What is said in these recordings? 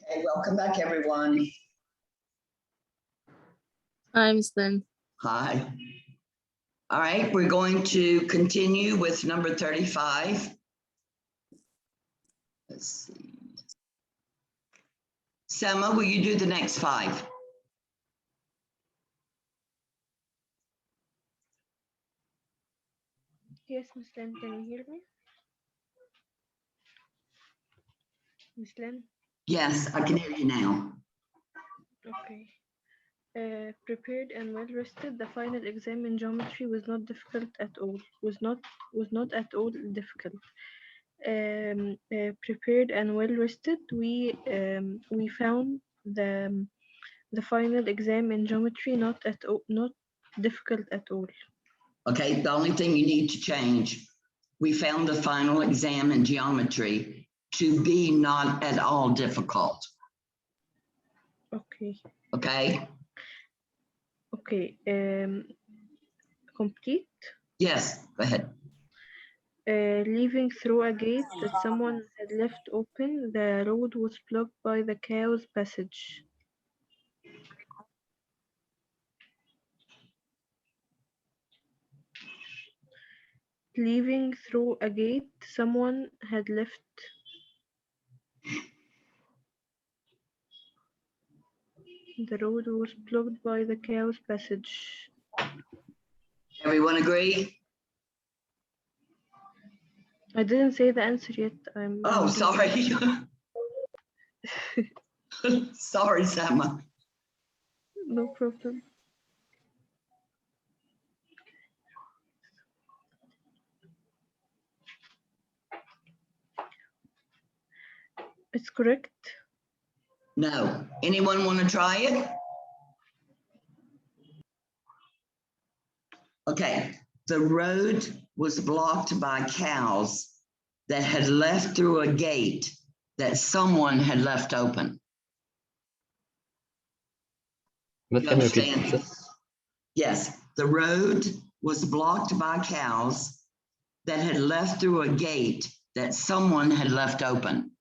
Okay, welcome back, everyone. Hi, Miss Lynn. Hi. All right, we're going to continue with number 35. Let's see. Selma, will you do the next 5? Yes, Miss Lynn, can you hear me? Miss Lynn? Yes, I can hear you now. Okay. Prepared and well rested, the final exam in geometry was not difficult at all. Was not at all difficult. Prepared and well rested, we found the final exam in geometry not difficult at all. Okay, the only thing you need to change, we found the final exam in geometry to be not at all difficult. Okay. Okay? Okay. Complete. Yes, go ahead. Leaving through a gate that someone had left open, the road was blocked by the cow's passage. Leaving through a gate someone had left. The road was blocked by the cow's passage. Everyone agree? I didn't say the answer yet. Oh, sorry. Sorry, Selma. No problem. It's correct. No. Anyone want to try it? Okay. The road was blocked by cows that had left through a gate that someone had left open. But You can you repeat understand? this? Yes, the road was blocked by cows that had left through a gate that someone had left open.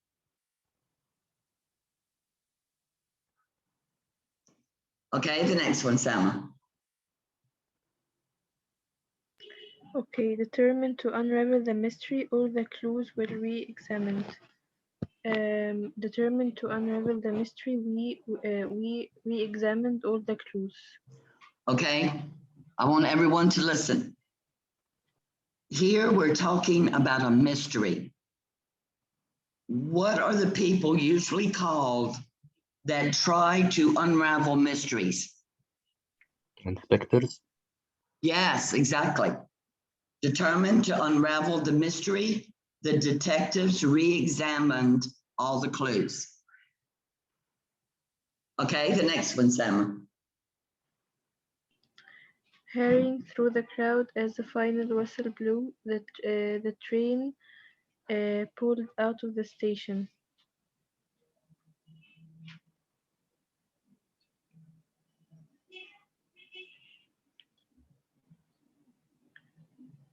Okay, the next one, Selma. Okay, determined to unravel the mystery, all the clues were re-examined. Determined to unravel the mystery, we re-examined all the clues. Okay, I want everyone to listen. Here we're talking about a mystery. What are the people usually called that try to unravel mysteries? Inspectors? Yes, exactly. Determined to unravel the mystery, the detectives re-examined all the clues. Okay, the next one, Sam. Hurrying through the crowd as the final whistle blew, the train pulled out of the station.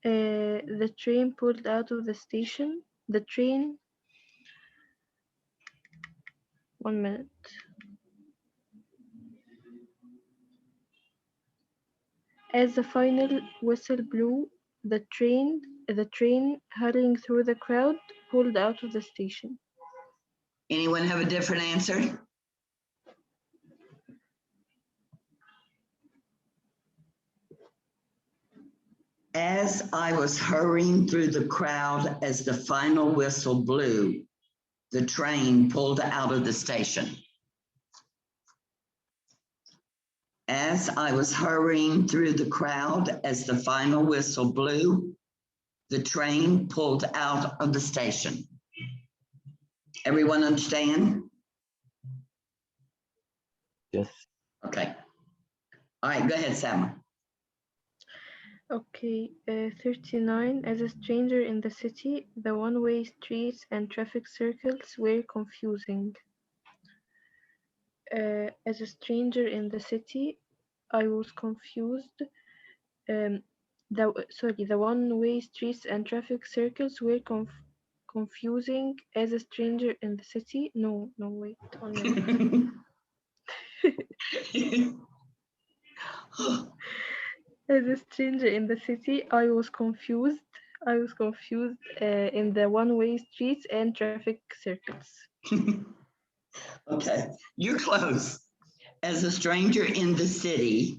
The train pulled out of the station. The train. 1 minute. As the final whistle blew, the train, hurrying through the crowd, pulled out of the station. Anyone have a different answer? As I was hurrying through the crowd as the final whistle blew, the train pulled out of the station. As I was hurrying through the crowd as the final whistle blew, the train pulled out of the station. Everyone understand? Yes. Okay. All right, go ahead, Sam. Okay, 39. As a stranger in the city, the one-way streets and traffic circles were confusing. As a stranger in the city, I was confused. Um, the one-way streets and traffic circles were confusing as a stranger in the city. No, wait, one minute. As a stranger in the city, I was confused. In the one-way streets and traffic circles. Okay, you're close. As a stranger in the city,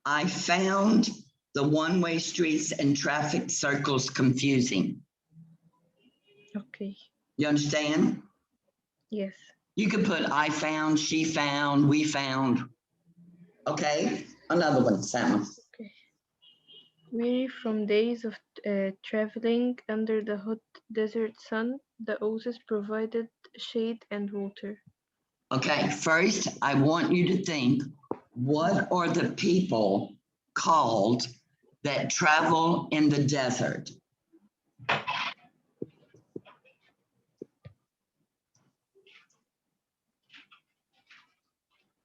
I found the one-way streets and traffic circles confusing. Okay. You understand? Yes. You could put I found, she found, we found. Okay, another one, Sam. Okay. Weary from days of traveling under the hot desert sun, the oasis provided shade and water. Okay, first, I want you to think, what are the people called that travel in the desert?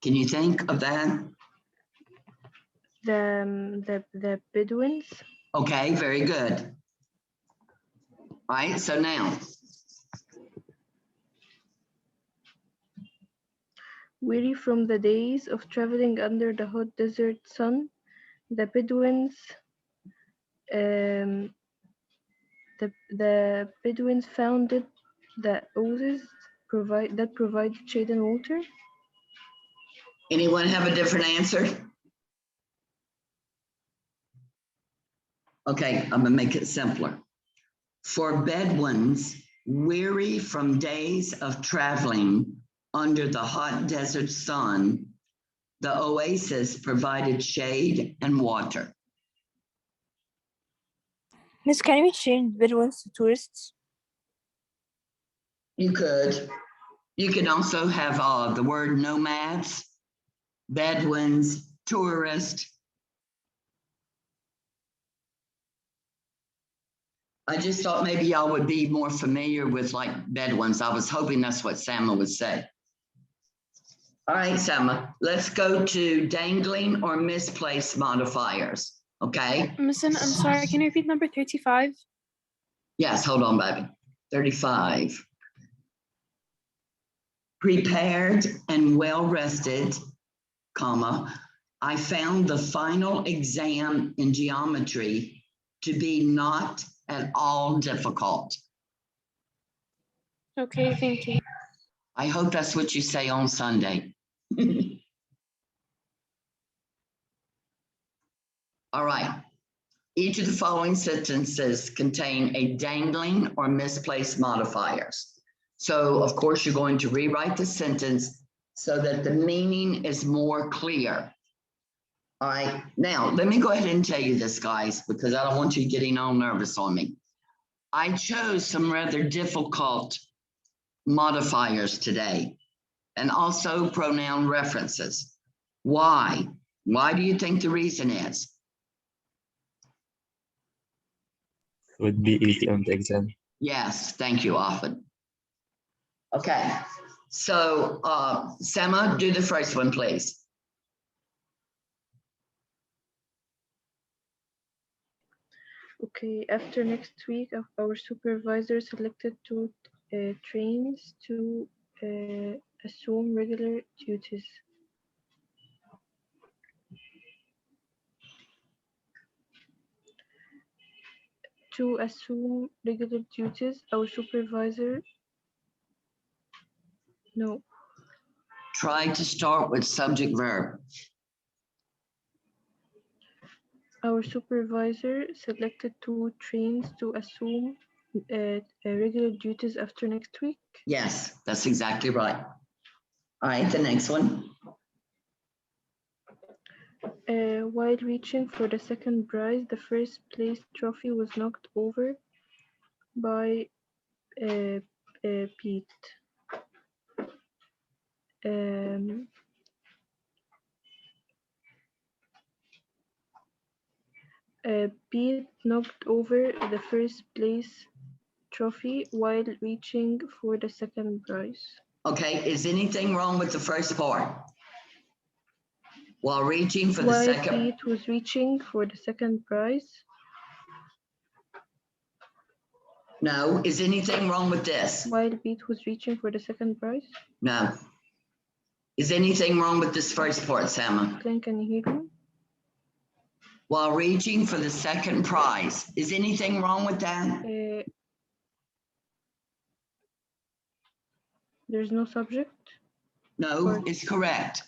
Can you think of that? The Bedouins. Okay, very good. All right, so now. Weary from the days of traveling under the hot desert sun, the Bedouins the Bedouins founded the oasis that provide shade and water. Anyone have a different answer? Okay, I'm gonna make it simpler. For Bedouins, weary from days of traveling under the hot desert sun, the oasis provided shade and water. Miss, can we change Bedouins to tourists? You could. You can also have the word nomads, Bedouins, tourist. I just thought maybe y'all would be more familiar with like Bedouins. I was hoping that's what Sama would say. All right, Sama, let's go to dangling or misplaced modifiers, okay? Miss, I'm sorry, can you repeat number 35? Yes, hold on, baby. 35. Prepared and well-rested, comma, I found the final exam in geometry to be not at all difficult. Okay, thank you. I hope that's what you say on Sunday. All right. Each of the following sentences contain a dangling or misplaced modifiers. So of course, you're going to rewrite the sentence so that the meaning is more clear. All right, now let me go ahead and tell you this, guys, because I don't want you getting all nervous on me. I chose some rather difficult modifiers today and also pronoun references. Why? Why do you think the reason is? Would be easy on the exam. Yes, thank you, Afid. Okay, so Sama, do the first one, please. Okay, after next week, our supervisor selected two trains to assume regular duties. To assume regular duties, our supervisor, no. Try to start with subject verb. Our supervisor selected two trains to assume regular duties after next week. Yes, that's exactly right. All right, the next one. While reaching for the second prize, the first place trophy was knocked over by Pete. Pete knocked over the first place trophy while reaching for the second prize. Okay, is anything wrong with the first part? While reaching for the While second, Pete was reaching for the second prize. no, is anything wrong with this? While Pete was reaching for the second prize. No. Is anything wrong with this first part, Selma? Glenn, can you hear me? While reaching for the second prize, is anything wrong with that? There's no subject. No, it's correct.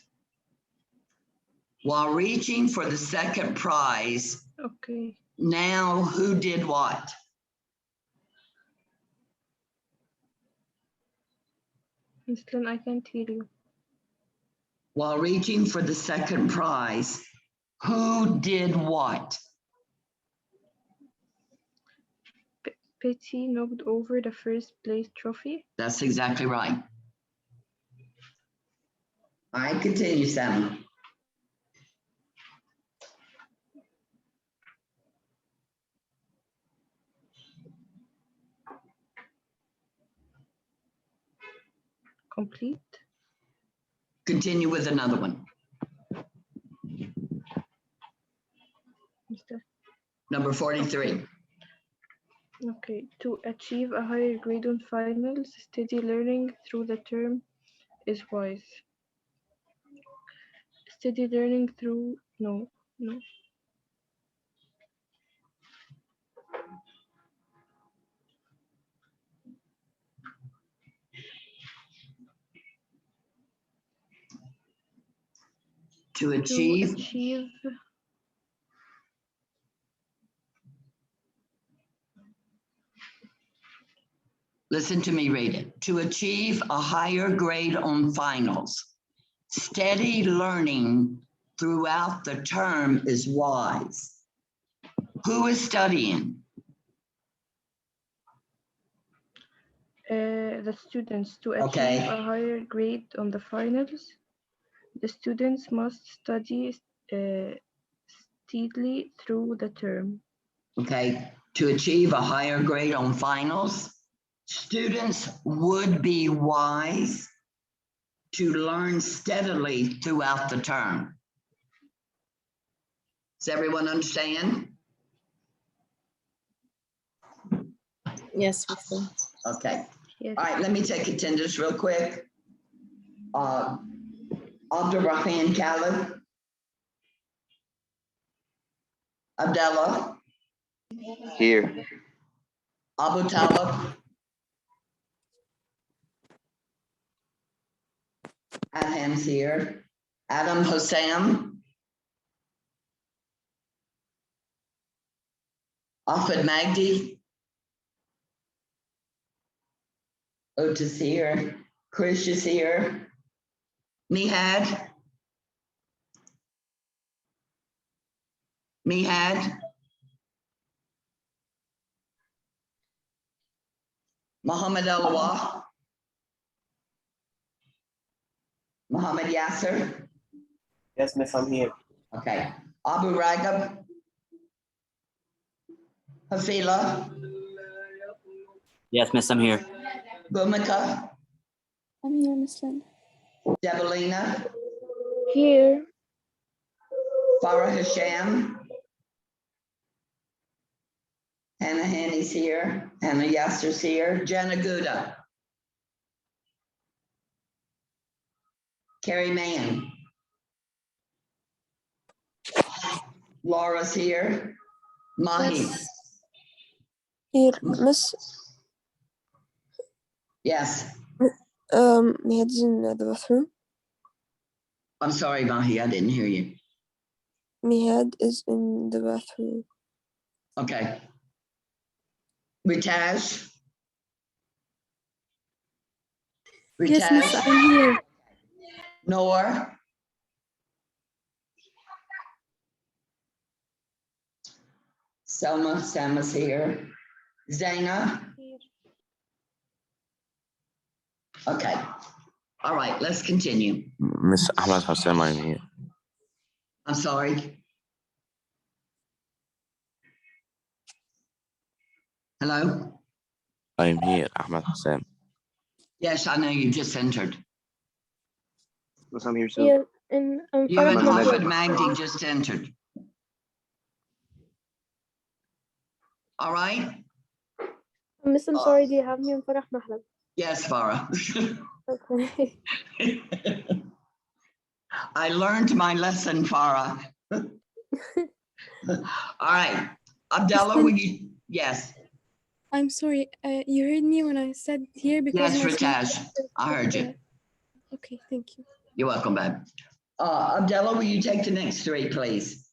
While reaching for the second prize, Okay. now who did what? Miss Glenn, I can't hear you. While reaching for the second prize, who did what? Petty knocked over the first place trophy. That's exactly right. All right, continue, Sam. Complete. Continue with another one. Mr. Number 43. Okay. To achieve a higher grade on finals, steady learning through the term is wise. Steady learning through, no. To achieve, listen to me read it. To achieve a higher grade on finals, steady learning throughout the term is wise. Who is studying? The students. To achieve Okay. a higher grade on the finals, the students must study steadily through the term. Okay, to achieve a higher grade on finals, students would be wise to learn steadily throughout the term. Does everyone understand? Yes, Mister. Okay. Yes. All right, let me take attendance real quick. Abdurrahman Khalid. Abdallah. Here. Abu Talib. Adham's here. Adam Hossam. Ahmed Magdi. Otis here. Krish is here. Mihad. Muhammad Alawah. Muhammad Yasser. Yes, miss, I'm here. Okay. Abu Ragab. Hafila. Yes, miss, I'm here. Bhumika. I'm here, Miss Lynn. Jabalina. Here. Farah Hasham. Hannah Hanny's here. Hannah Yasser's here. Jenna Gouda. Carrie Mann. Laura's here. Mahi. Here, Miss. Yes. Mihad's in the bathroom. I'm sorry, Mahi, I didn't hear you. Mihad is in the bathroom. Okay. Ritaj. Yes, Miss, I'm here. Noor. Selma's here. Zaina. Okay. All right, let's continue. Miss Ahmad Hassan, I'm here. I'm sorry. Hello? I'm here, Ahmad Hassan. Yes, I know you just entered. Miss, I'm here, too. Here. In You and Farah Hafid Magdi just entered. All right? Miss, I'm sorry, do you have me in Farah Mahlab? Yes, Farah. Okay. I learned my lesson, Farah. All right. Abdullah, will you? Yes. I'm sorry. You heard me when I said here because Yes, my screen- Ritesh. I heard you. Okay, thank you. You're welcome, babe. Abdullah, will you take the next three, please?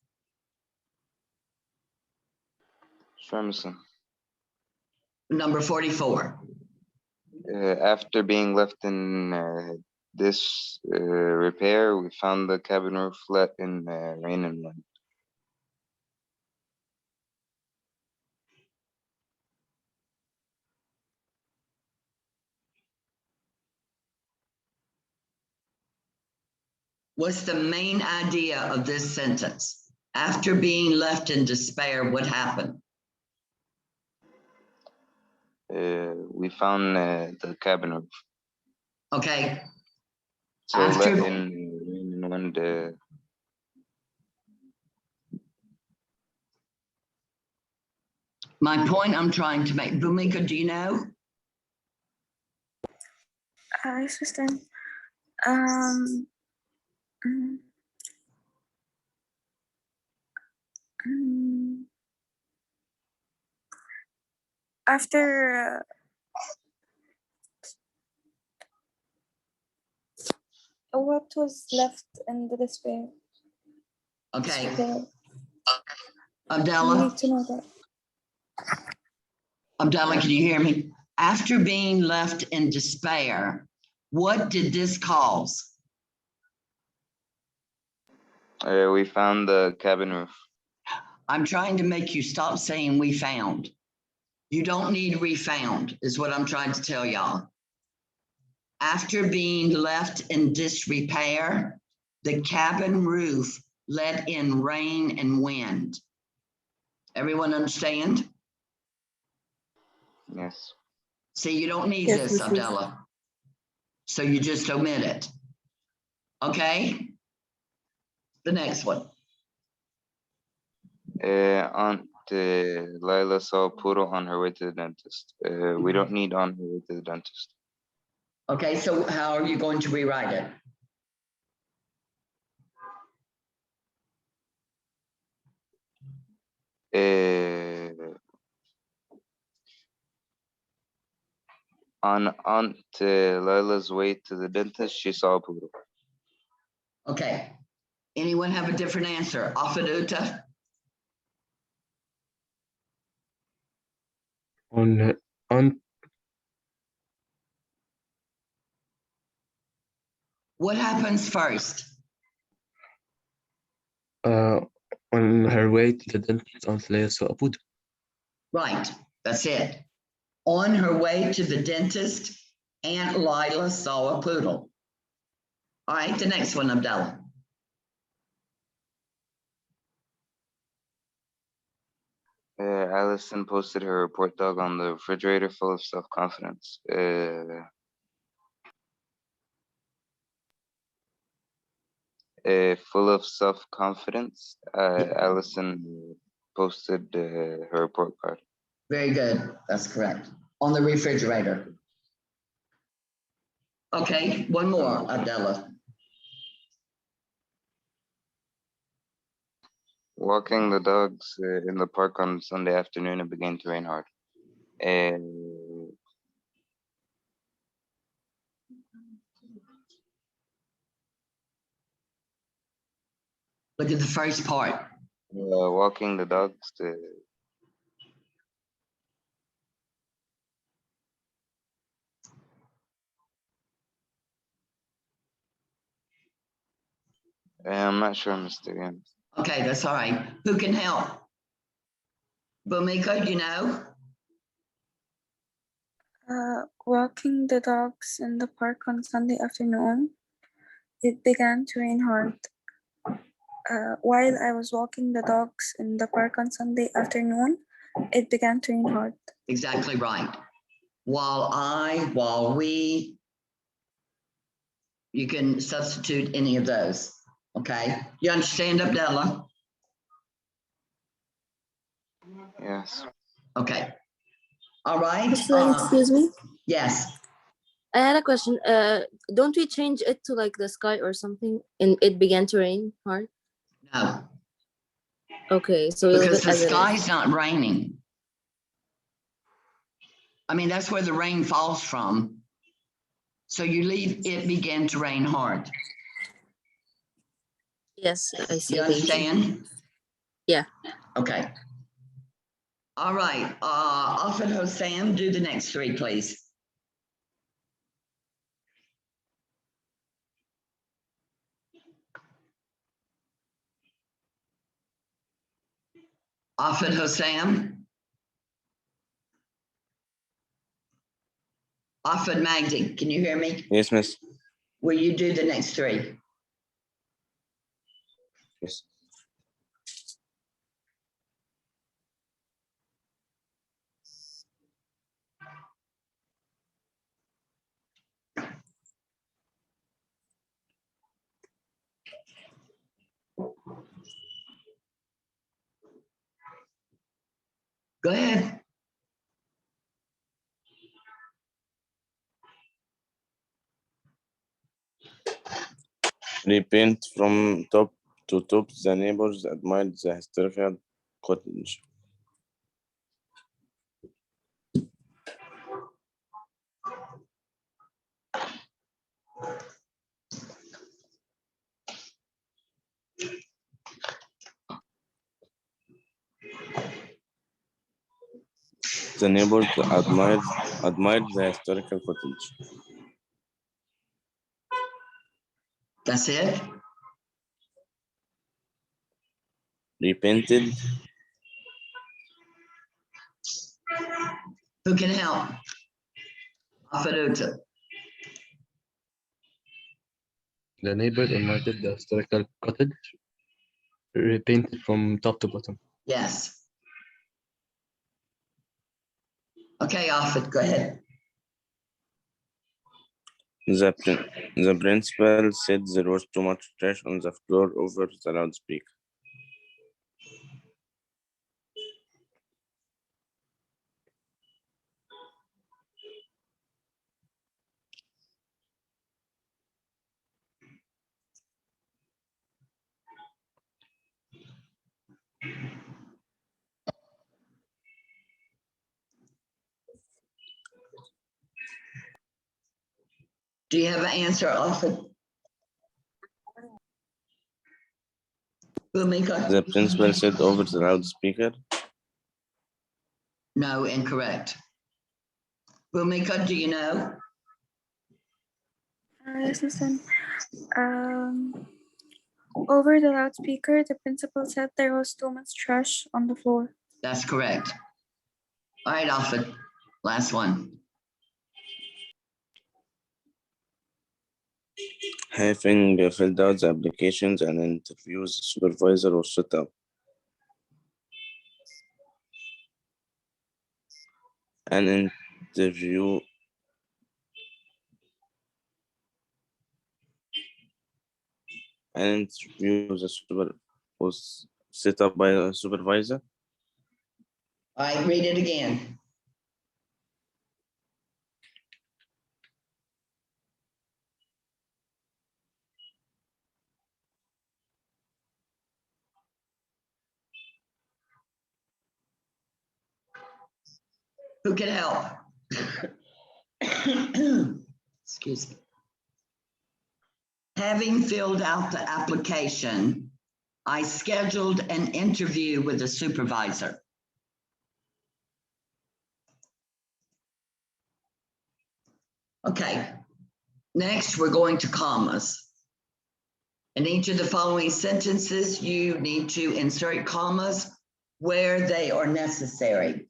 Sure, Miss Lim. Number 44. After being left in this repair, we found the cabin roof let in rain and wind. What's the main idea of this sentence? After being left in despair, what happened? We found the cabin roof. Okay. So After- let in rain and wind. My point I'm trying to make. Bhumika, do you know? Assistant. Mm, mm, After what was left in the despair? Okay. You Abdullah, need to know that. Abdullah, can you hear me? After being left in despair, what did this cause? We found the cabin roof. I'm trying to make you stop saying we found. You don't need refound, is what I'm trying to tell y'all. After being left in disrepair, the cabin roof let in rain and wind. Everyone understand? Yes. See, you don't need Yes, this, Mrs. Abdullah. So you just omit it. Okay? The next one. Aunt Lila saw a poodle on her way to the dentist. We don't need on her way to the dentist. Okay, so how are you going to rewrite it? On Aunt Lila's way to the dentist, she saw a poodle. Okay. Anyone have a different answer? Afaduta? On What happens first? on her way to the dentist, Aunt Leia saw a poodle. Right, that's it. On her way to the dentist, Aunt Lila saw a poodle. All right, the next one, Abdullah. Allison posted her report dog on the refrigerator full of self-confidence. Full of self-confidence, Allison posted her report card. Very good, that's correct. On the refrigerator. Okay, one more, Abdullah. Walking the dogs in the park on Sunday afternoon, it began to rain hard. Look at the first part. Walking the dogs to I'm not sure, Mr. Gaines. Okay, that's all right. Who can help? Bhumika, you know? Walking the dogs in the park on Sunday afternoon, it began to rain hard. While I was walking the dogs in the park on Sunday afternoon, it began to rain hard. Exactly right. While we, you can substitute any of those. Okay, you understand, Abdullah? Yes. Okay. All right. Excuse me. Yes. I had a question. Don't we change it to like the sky or something? And it began to rain hard. No, Okay, so we'll leave because it the as it is. sky's not raining. I mean, that's where the rain falls from. So you leave it began to rain hard. Yes, I see. You Thank you. understand? Yeah. Okay. All right. Alfred Hossam, do the next three, please. Alfred Hossam. Alfred Magdi, can you hear me? Yes, miss. Will you do the next three? Yes. Go ahead. Repaint from top to top. The neighbors admired the historical cottage. The neighbors admired the historical cottage. That's it. Repainted. Who can help? Alfred. The neighbor admired the historical cottage, repainted from top to bottom. Yes. Okay, Alfred, go ahead. The principal said there was too much trash on the floor over the loudspeaker. Do you have an answer, Alfred? Bhumika? The principal said over the loudspeaker. No, incorrect. Bhumika, do you know? Yes, listen. Over the loudspeaker, the principal said there was too much trash on the floor. That's correct. All right, Alfred, last one. Having filled out the applications and interviews, the supervisor was set up. An interview was set up by a supervisor. All right, read it again. Who can help? Excuse me. Having filled out the application, I scheduled an interview with the supervisor. Okay, next we're going to commas. In each of the following sentences, you need to insert commas where they are necessary.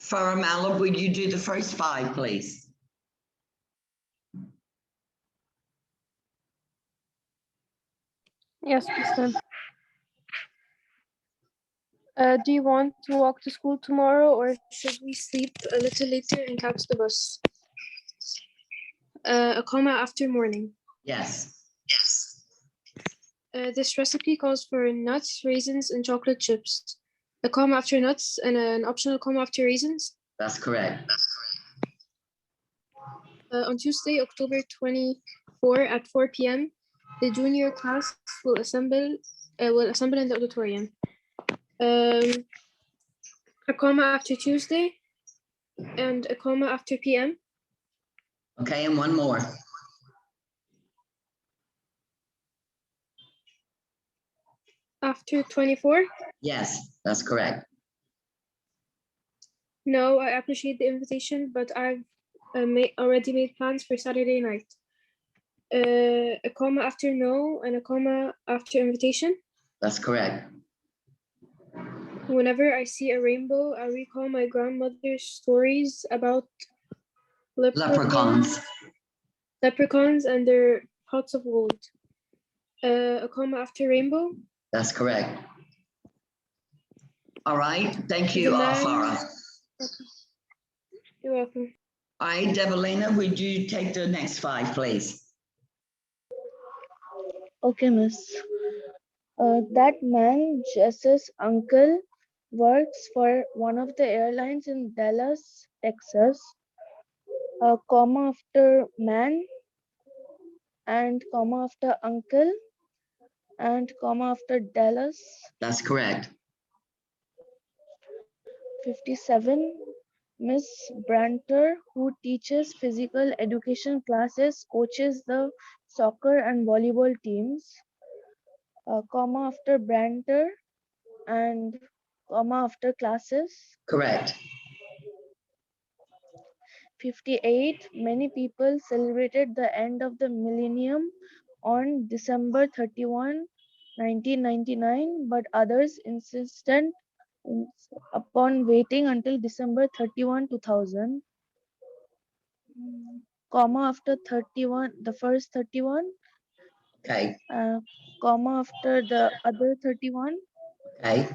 Faramala, would you do the first five, please? Yes, Priscilla. Do you want to walk to school tomorrow, or should we sleep a little later and catch the bus? A comma after morning. Yes. This recipe calls for nuts, raisins, and chocolate chips. A comma after nuts and an optional comma after raisins. That's correct. On Tuesday, October 24 at 4 p.m., the junior class will assemble in the auditorium. A comma after Tuesday and a comma after p.m. Okay, and one more. After 24. Yes, that's correct. No, I appreciate the invitation, but I've already made plans for Saturday night. A comma after no and a comma after invitation. That's correct. Whenever I see a rainbow, I recall my grandmother's stories about Leprechauns. leprechauns and their pots of gold. A comma after rainbow. That's correct. All right, thank The you, man- Farah. You're welcome. All right, Develina, would you take the next 5, please? Okay, miss. That man, Jess's uncle, works for one of the airlines in Dallas, Texas. A comma after man and comma after uncle and comma after Dallas. That's correct. 57. Miss Branter, who teaches physical education classes, coaches the soccer and volleyball teams. Comma after Branter and comma after classes. Correct. 58. Many people celebrated the end of the millennium on December 31, 1999, but others insisted upon waiting until December 31, 2000. Comma after 31, the first 31, Okay, comma after the other 31, okay,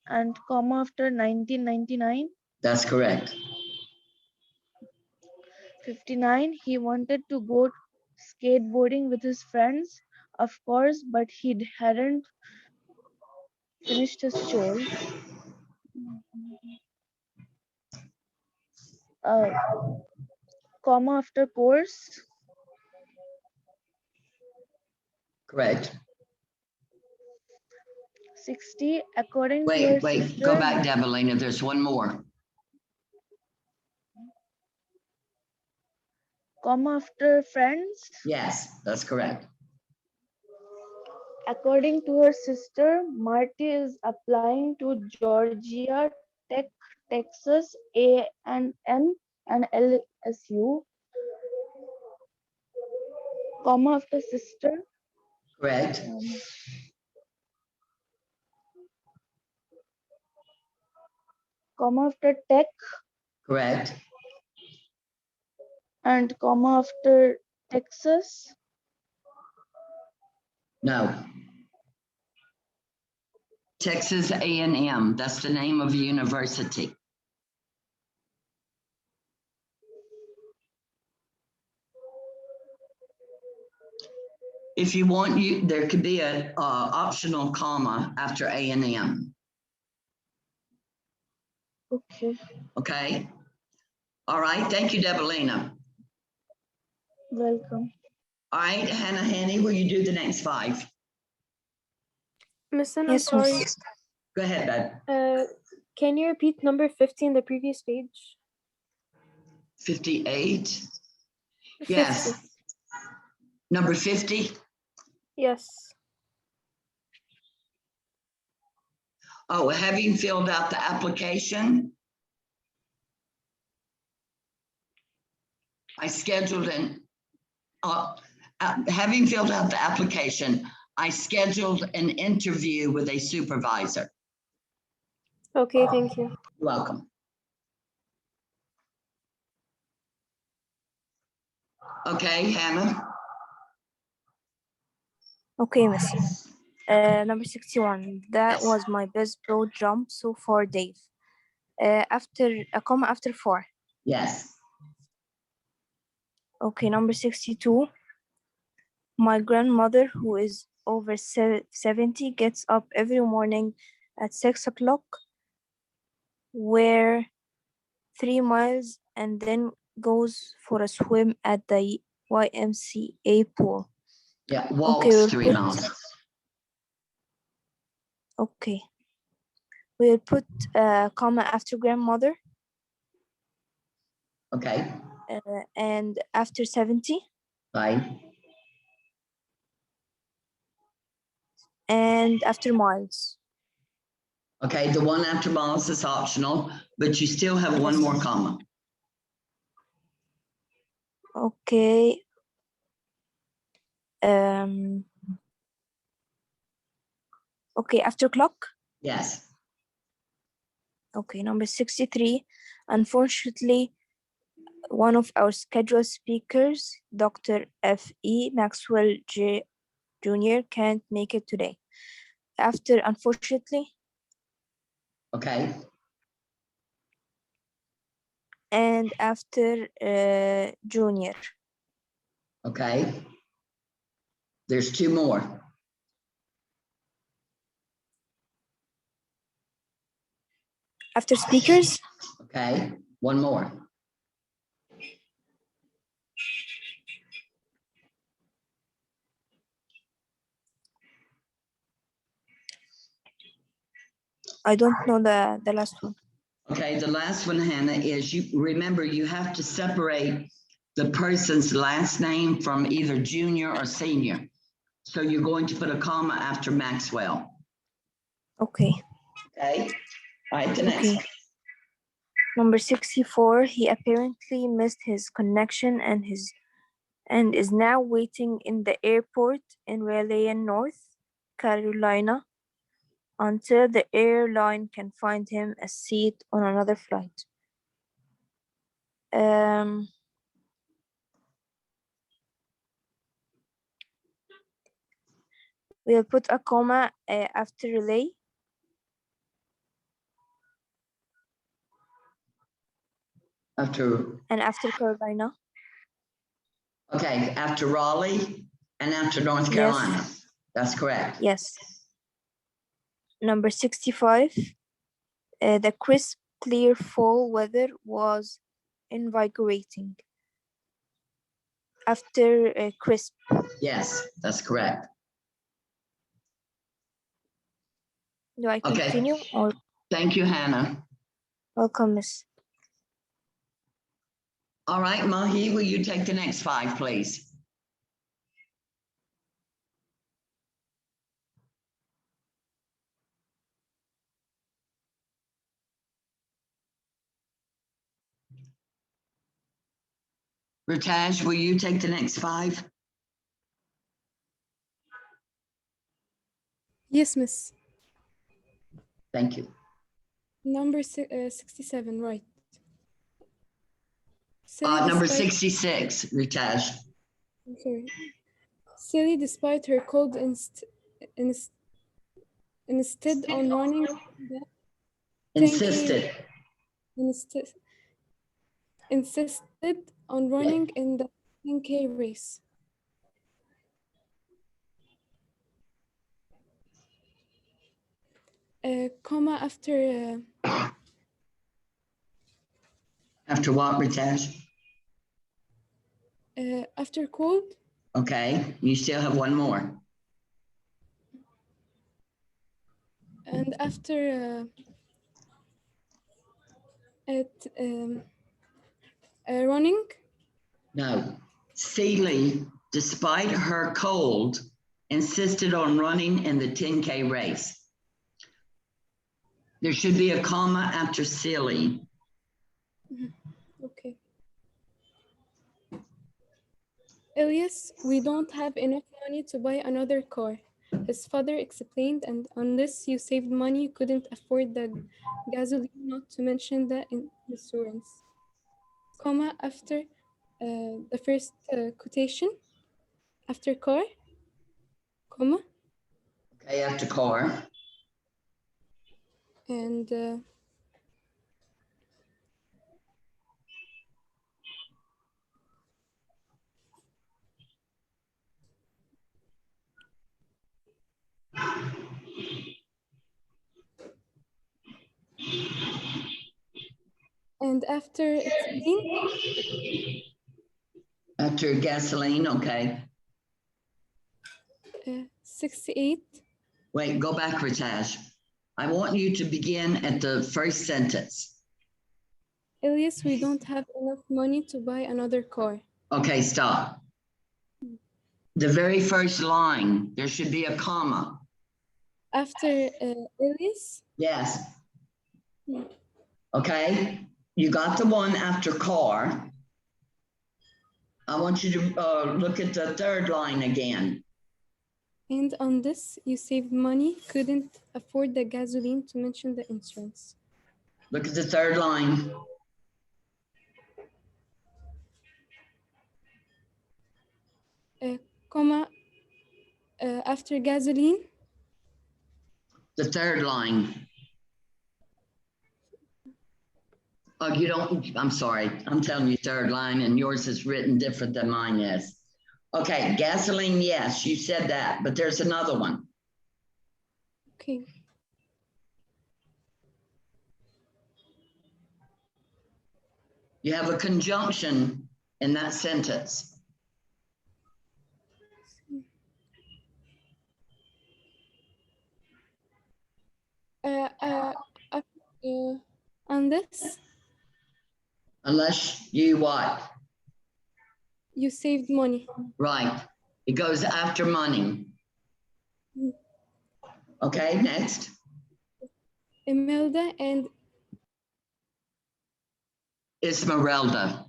and comma after 1999. that's correct. 59. He wanted to go skateboarding with his friends, of course, but he hadn't finished his chores. Comma after course. Correct. 60. According to her Wait, sister. go back, Develina, there's one more. Comma after friends. Yes, that's correct. According to her sister, Marty is applying to Georgia Tech, Texas A&M and LSU. Comma after sister. Correct. Comma after tech Correct. and comma after Texas. No. Texas A&M, that's the name of the university. If you want, there could be a optional comma after A&M. Okay, Okay. All right. Thank you, Develina. welcome. Uh, All right, Hannah Hanny, will you do the next 5? Miss, I'm Yes, sorry. miss. Go ahead, bud. Can you repeat number 50 in the previous page? 58. Yes. 50. Number 50. Yes. Oh, having filled out the application, I scheduled having filled out the application, I scheduled an interview with a supervisor. Okay, thank you. You're welcome. Okay, Hannah. Okay, miss. Number 61. That Yes. was my best broad jump so far, Dave. After a comma after 4. Yes. Okay, number 62. My grandmother, who is over 70, gets up every morning at 6 o'clock, wear 3 miles, and then goes for a swim at the YMCA pool. Yeah, Okay, walks we'll 3 put, miles. okay. We'll put a comma after grandmother Okay, and after 70 fine. and after miles. Okay, the one after miles is optional, but you still have one Yes. more comma. Okay. Okay, after clock. Yes. Okay, number 63. Unfortunately, one of our scheduled speakers, Dr. F.E. Maxwell Jr., can't make it today. After unfortunately Okay, and after junior. okay. There's 2 more. After speakers, Okay, 1 more. I don't know the last one. Okay, the last one, Hannah, is you remember you have to separate the person's last name from either junior or senior. So you're going to put a comma after Maxwell. Okay. Okay, all right, the next Okay. one. Number 64, he apparently missed his connection and is now waiting in the airport in Raleigh, North Carolina, until the airline can find him a seat on another flight. We'll put a comma after Raleigh. After, And after Carolina. okay, after Raleigh and after North Yes. Carolina. That's correct. Yes. Number 65. The crisp, clear fall weather was invigorating. After crisp. Yes, that's correct. Do I continue or? Thank you, Hannah. Welcome, Miss. All right, Mahi, will you take the next 5, please? Raj, will you take the next 5? Yes, miss. Thank you. Number 67, right. Number 66, Raj. I'm sorry. Silly, despite her cold, insisted on running the 10K. Insisted on running in the 10K race. Comma after. After what, Raj? After cold. Okay, you still have one more. And after running. No, Seeley, despite her cold, insisted on running in the 10K race. There should be a comma after Seeley. Okay. Elias, we don't have enough money to buy another car. His father explained, and unless you saved money, you couldn't afford the gasoline, not to mention the insurance. Comma after the first quotation. After car. Comma. Okay, after car. And And after explain, After gasoline, okay. 68. Wait, go back, Ritesh. I want you to begin at the first sentence. Elias, we don't have enough money to buy another car. Okay, stop. The very first line, there should be a comma. After Elias, Yes. Hmm. Okay, you got the one after car. I want you to look at the third line again. and on this, you saved money, couldn't afford the gasoline to mention the insurance. Look at the third line. Comma, after gasoline, The third line. Oh, you don't, I'm sorry. I'm telling you third line and yours is written different than mine is. Okay, gasoline, yes, you said that, but there's another one. okay. You have a conjunction in that sentence. On this, Unless you what? you saved money. Right. It goes after money. Okay, next. Imelda and Esmeralda.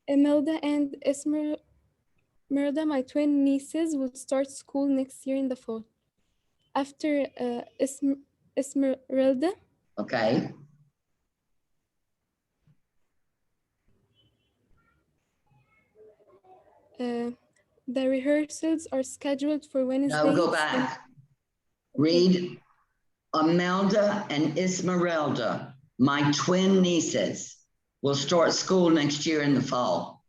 Esmeralda, my twin nieces, will start school next year in the fall. After Esmeralda, Okay. the rehearsals are scheduled for Wednesday. No, go back. Read Imelda and Esmeralda, my twin nieces, will start school next year in the fall.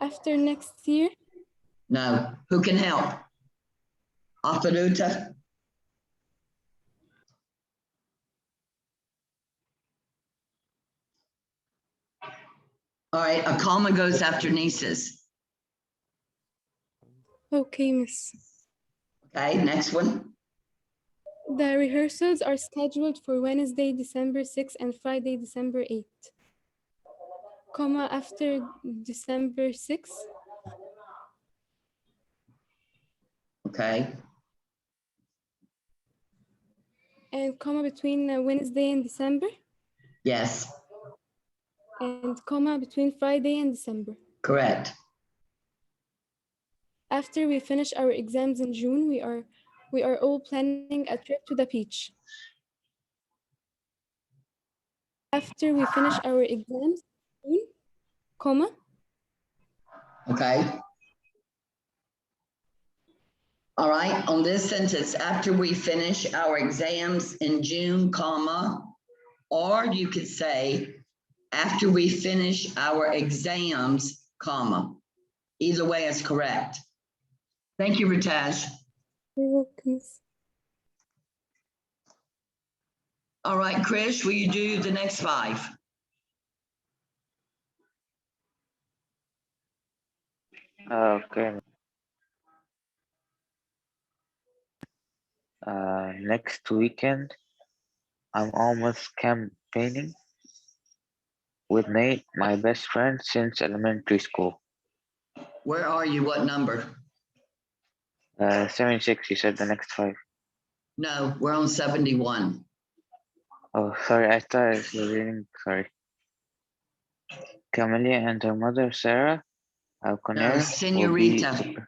After next year, No, who can help? Afaruta? All right, a comma goes after nieces. okay, miss. Okay, next one. The rehearsals are scheduled for Wednesday, December 6th and Friday, December 8th. Comma after December 6th, Okay, and comma between Wednesday and December, yes, and comma between Friday and December. correct. After we finish our exams in June, we are all planning a trip to the beach. After we finish our exams, June, comma, Okay. All right, on this sentence, after we finish our exams in June, comma, or you could say, after we finish our exams, comma. Either way is correct. Thank you, Ritesh. you're welcome, miss. All right, Krish, will you do the next 5? Okay. Next weekend, I'm almost campaigning with Nate, my best friend since elementary school. Where are you? What number? 76, you said the next 5. No, we're on 71. Oh, sorry, I thought I was reading, sorry. Camelia and her mother, Sarah No, Alconera, will be... Senorita.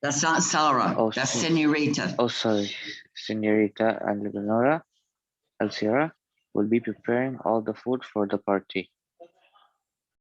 That's not Sarah. Oh, That's Senorita. Oh, sorry. Senorita and Leonora Alciera will be preparing all the food for the party.